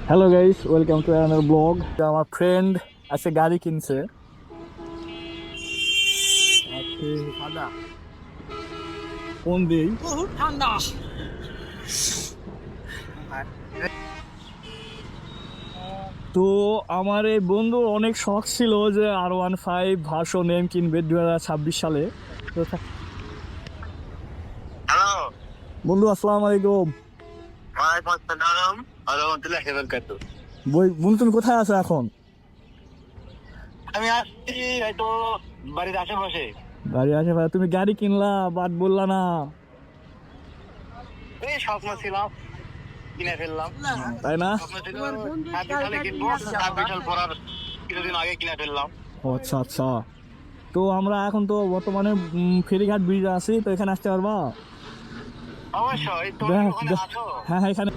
Hello guys, welcome to another blog. আমার friend আজকে গাড়ি কিনছে। সাদা কোন দিই বহুত ঠান্ডা। তো আমার এই বন্ধু অনেক শখ ছিল যে R15 ভার্সন এম কিনবে 2026 সালে। তো হ্যালো, বন্ধু আসসালামু আলাইকুম। ওয়ালাইকুম আসসালাম ওয়া রাহমাতুল্লাহি ওয়া বারাকাতুহু। বন্ধু তুমি কোথায় আছো এখন? আমি আসছি হয়তো বাড়ির আশেপাশে। গাড়ি আছে ভাই, তুমি গাড়ি কিনলা বাট বললা না। এই স্বপ্ন ছিল, কিনে ফেললাম। তাই না? স্বপ্ন ছিল 26 সালে কিনবো, 26 সাল পর আর কিছুদিন আগে কিনে ফেললাম। ও আচ্ছা আচ্ছা। তো আমরা এখন তো বর্তমানে ফেরিঘাট ব্রিজে আছি, তো এখানে আসতে পারবা? অবশ্যই, তুমি ওখানে আছো? হ্যাঁ হ্যাঁ, এখানে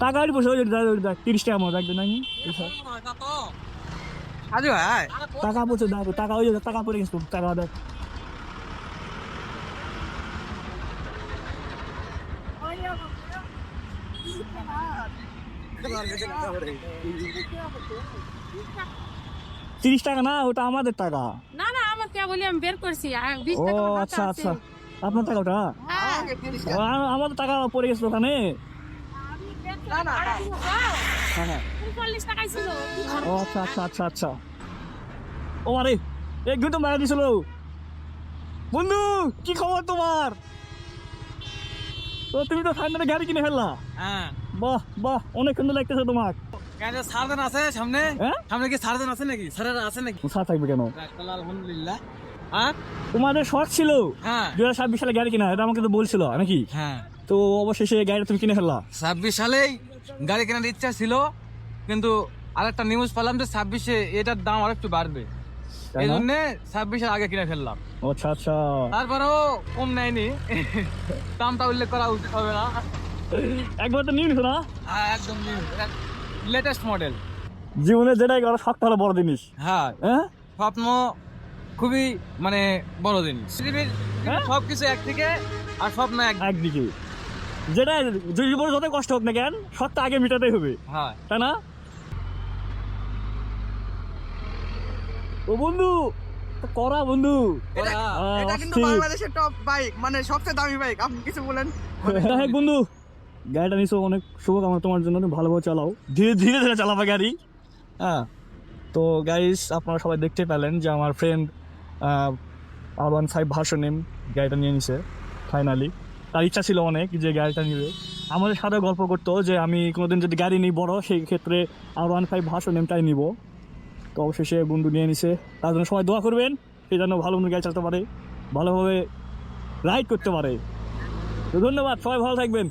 টাকা পয়সা 30 টাকা মতো একদিন নাকি আরে ভাই টাকা পয়সা দাও, টাকা ওই টাকা পড়ে গেছে, টাকা দাও। $30 না, ওটা আমাদের টাকা। না না আমার কে বলি আমি বের করছি আর 20 ও টাকা হাতে আচ্ছা আছে। আচ্ছা, আপনার টাকা ওটা? হ্যাঁ আমাদের টাকা পড়ে গেছে ওখানে। না না হ্যাঁ হ্যাঁ। 40 টাকাই ছিল। ও আচ্ছা আচ্ছা আচ্ছা আচ্ছা। ও আরে এক ঘন্টা মারা দিছিল। বন্ধু কি খবর তোমার? তো তুমি তো ফাইনালি গাড়ি কিনে ফেললা। হ্যাঁ বাহ বাহ, অনেক সুন্দর লাগতেছে তোমার। কেন সারদান আছে সামনে? হ্যাঁ সামনে কি সারদান আছে নাকি? সারারা আছে নাকি? সাথে থাকবে কেন? আলহামদুলিল্লাহ। হ্যাঁ তোমাদের শখ ছিল হ্যাঁ 2026 সালে গাড়ি কিনা, এটা আমাকে তো বলছিল নাকি? হ্যাঁ তো অবশেষে গাড়িটা তুমি কিনে ফেললা। 26 সালেই গাড়ি কেনার ইচ্ছা ছিল, কিন্তু আরেকটা নিউজ পেলাম যে 26-এ এটার দাম আরেকটু বাড়বে। তাই এই না? জন্য 26-এর আগে কিনে ফেললাম। ও আচ্ছা আচ্ছা। তারপরেও কম নেয়নি, দামটা উল্লেখ করা উচিত হবে না। একবার তো নিয়ে নিছো না? হ্যাঁ একদম লেটেস্ট মডেল। জীবনে যেটাই করো শখ হলো বড় জিনিস। হ্যাঁ হ্যাঁ স্বপ্ন খুবই মানে বড় জিনিস। পৃথিবীর হ্যাঁ? সবকিছু একদিকে আর স্বপ্ন এক। একদিকে যেটা জীবনে যত কষ্ট হোক না কেন, শখটা আগে মেটাতেই হবে, হ্যাঁ তাই না? ও বন্ধু তো করা বন্ধু। এটা কিন্তু অস্থির। বাংলাদেশের টপ বাইক, মানে সবচেয়ে দামি বাইক। আপনি কিছু বলেন। হ্যাঁ বন্ধু, গাড়িটা নিছো অনেক শুভকামনা তোমার জন্য, তুমি ভালোভাবে চালাও, ধীরে ধীরে ধীরে চালাবা গাড়ি। হ্যাঁ, তো গাইস আপনারা সবাই দেখতে পেলেন যে আমার ফ্রেন্ড R15 ভার্সন এম গাড়িটা নিয়ে নিছে ফাইনালি। তার ইচ্ছা ছিল অনেক যে গাড়িটা নিবে, আমাদের সাথে গল্প করতো যে আমি কোনোদিন যদি গাড়ি নিই বড়, সেই ক্ষেত্রে R15 ভার্সন এমটাই নিব। তো অবশেষে বন্ধু নিয়ে নিছে, তার জন্য সবাই দোয়া করবেন, সেই জন্য ভালো মতো গাড়ি চালাতে পারে, ভালোভাবে রাইড করতে পারে। তো ধন্যবাদ, সবাই ভালো থাকবেন।